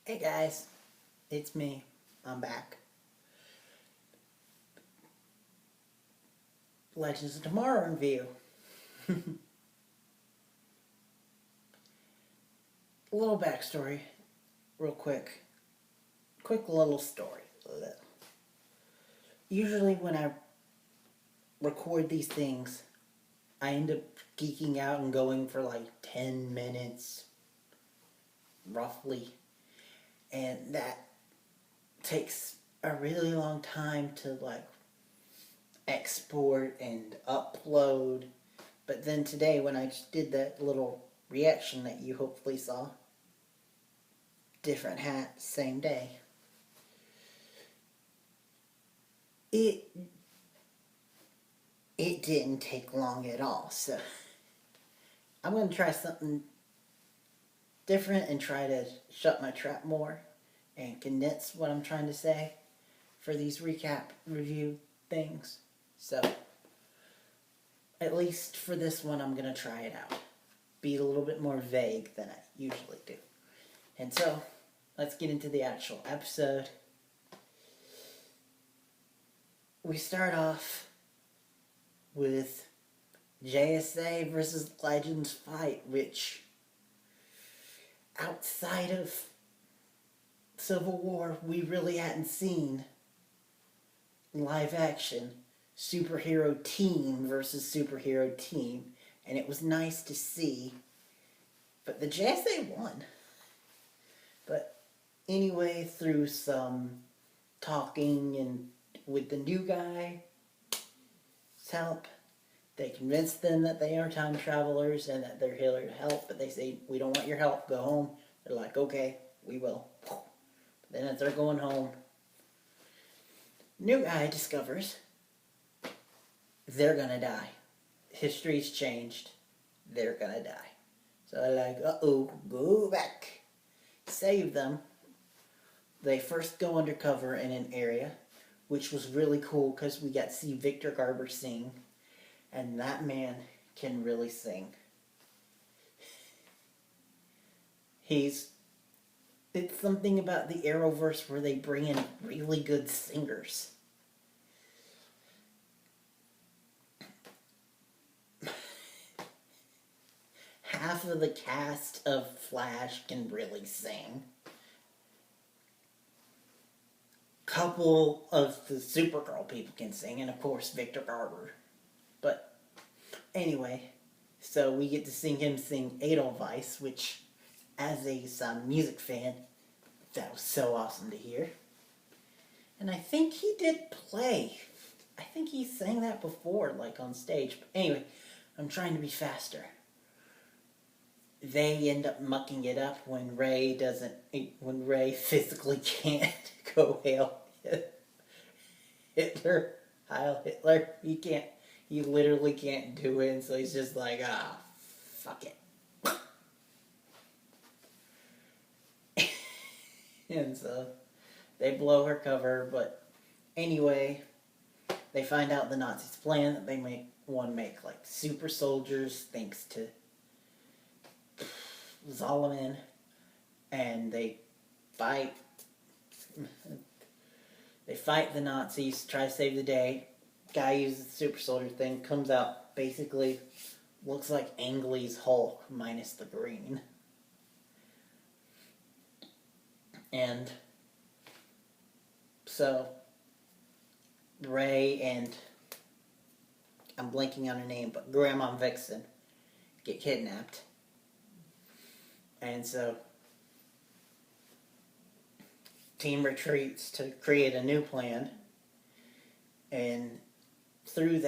Hey guys, it's me. I'm back. Legends of Tomorrow review. A little backstory, real quick. Quick little story. Usually, when I record these things, I end up geeking out and going for like 10 minutes, roughly. And that takes a really long time to export and upload. But then today, when I just did that little reaction that you hopefully saw, different hat, same day, it didn't take long at all. So I'm going to try something different and try to shut my trap more and condense what I'm trying to say for these recap review things. So at least for this one, I'm going to try it out. Be a little bit more vague than I usually do. And so let's get into the actual episode. We start off with JSA versus Legends fight, which outside of Civil War, we really hadn't seen live action superhero team versus superhero team, and it was nice to see. But the JSA won. But anyway, through some talking and with the new guy's help, they convince them that they are time travelers and that they're here to help, but they say, we don't want your help, go home. They're like, okay, we will. But then as they're going home, new guy discovers they're gonna die. History's changed. They're gonna die. So they're like, uh-oh, go back. Save them. They first go undercover in an area, which was really cool because we got to see Victor Garber sing. And that man can really sing. It's something about the Arrowverse where they bring in really good singers. Half of the cast of Flash can really sing. Couple of the Supergirl people can sing, and of course Victor Garber. But anyway, so we get to him sing Edelweiss, which, as a music fan, that was so awesome to hear. And I think he did play. I think he sang that before, like on stage. But anyway, I'm trying to be faster. They end up mucking it up when Ray physically can't go hail Hitler, Heil Hitler. He literally can't do it, and so he's just like, fuck it. And so they blow her cover, but anyway, they find out the Nazis' plan that they want to make like super soldiers thanks to Zolomon, and they fight the Nazis, try to save the day. Guy uses the super soldier thing, comes out, basically looks like Ang Lee's Hulk minus the green. And so Ray and, I'm blanking on her name, but Grandma Vixen get kidnapped. And so team retreats to create a new plan, and through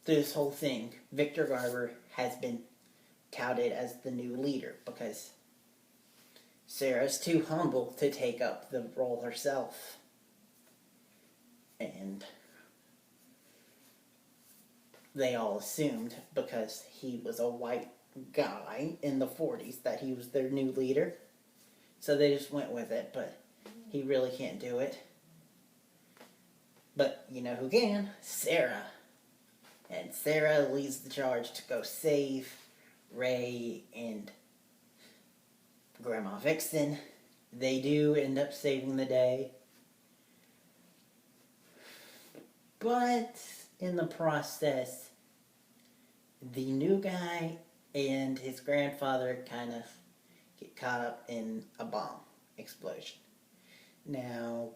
this whole thing, Victor Garber has been touted as the new leader because Sarah's too humble to take up the role herself. And they all assumed, because he was a white guy in the 40s, that he was their new leader. So they just went with it, but he really can't do it. But you know who can? Sarah. And Sarah leads the charge to go save Ray and Grandma Vixen. they do end up saving the day. But in the process, the new guy and his grandfather kind of get caught up in a bomb explosion. Now,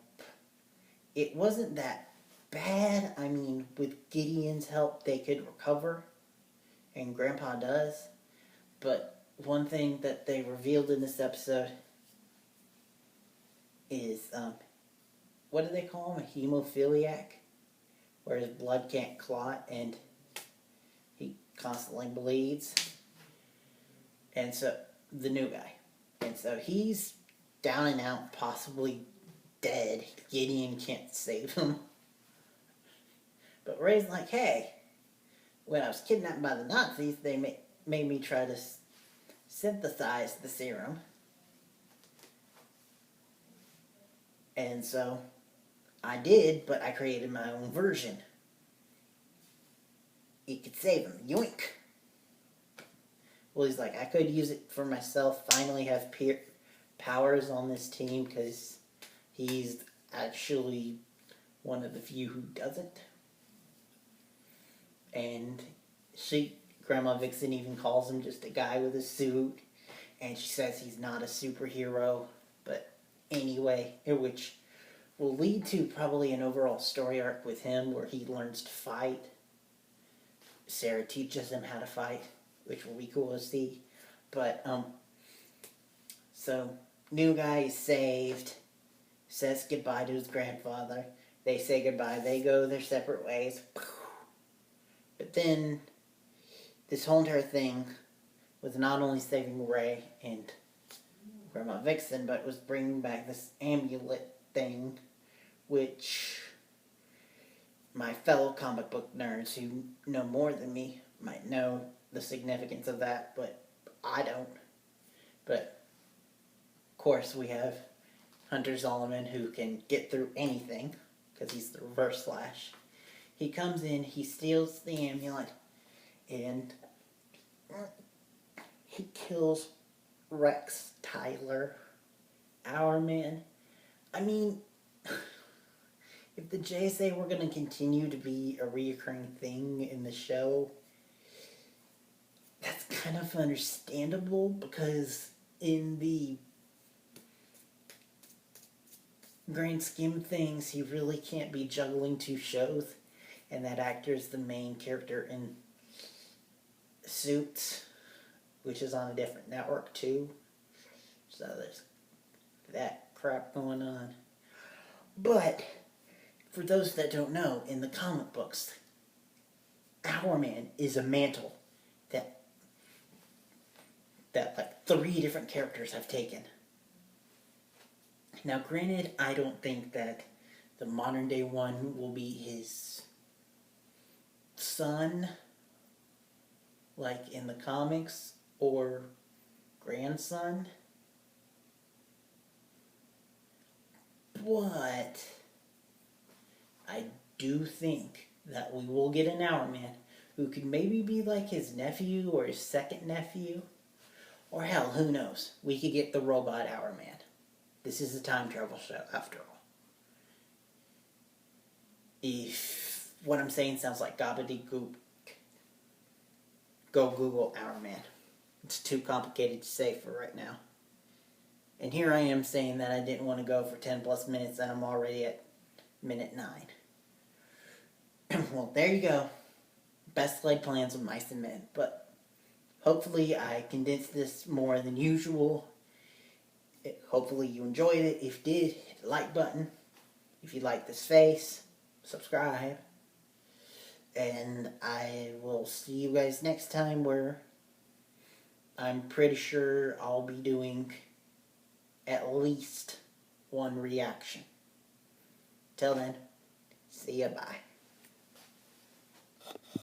it wasn't that bad. I mean, with Gideon's help, they could recover, and Grandpa does. But one thing that they revealed in this episode is, what do they call him? A hemophiliac? Where his blood can't clot and he constantly bleeds. And so, the new guy. And so he's down and out, possibly dead. Gideon can't save him. But Ray's like, hey, when I was kidnapped by the Nazis, they made me try to synthesize the serum. And so I did, but I created my own version. It could save him. Yoink! Well, he's like, I could use it for myself, finally have powers on this team, because he's actually one of the few who doesn't. And Grandma Vixen even calls him just a guy with a suit, and she says he's not a superhero, but anyway, which will lead to probably an overall story arc with him where he learns to fight. Sarah teaches him how to fight, which will be cool to see. But, so, new guy is saved, says goodbye to his grandfather. They say goodbye, they go their separate ways. But then, this whole entire thing was not only saving Ray and Grandma Vixen, but was bringing back this amulet thing, which my fellow comic book nerds who know more than me might know the significance of that, but I don't. But, of course, we have Hunter Zolomon, who can get through anything, because he's the Reverse Flash. He comes in, he steals the amulet, and he kills Rex Tyler, our man. I mean, if the JSA were going to continue to be a reoccurring thing in the show, that's kind of understandable, because in the grand scheme of things, he really can't be juggling two shows, and that actor is the main character in Suits, which is on a different network too. So there's that crap going on. But for those that don't know, in the comic books, Hourman is a mantle that like 3 different characters have taken. Now, granted, I don't think that the modern day one will be his son, like in the comics, or grandson. But I do think that we will get an Hourman who could maybe be like his nephew or his second nephew. Or hell, who knows? We could get the robot Hourman. This is a time travel show, after all. If what I'm saying sounds like gobbledygook, go Google Hourman. It's too complicated to say for right now. And here I am saying that I didn't want to go for 10 plus minutes and I'm already at minute 9. Well, there you go. Best laid plans with Mice and Men. But hopefully I condensed this more than usual. Hopefully you enjoyed it. If you did, hit the like button. If you like this face, subscribe. And I will see you guys next time, where I'm pretty sure I'll be doing at least one reaction. Till then, see ya, bye.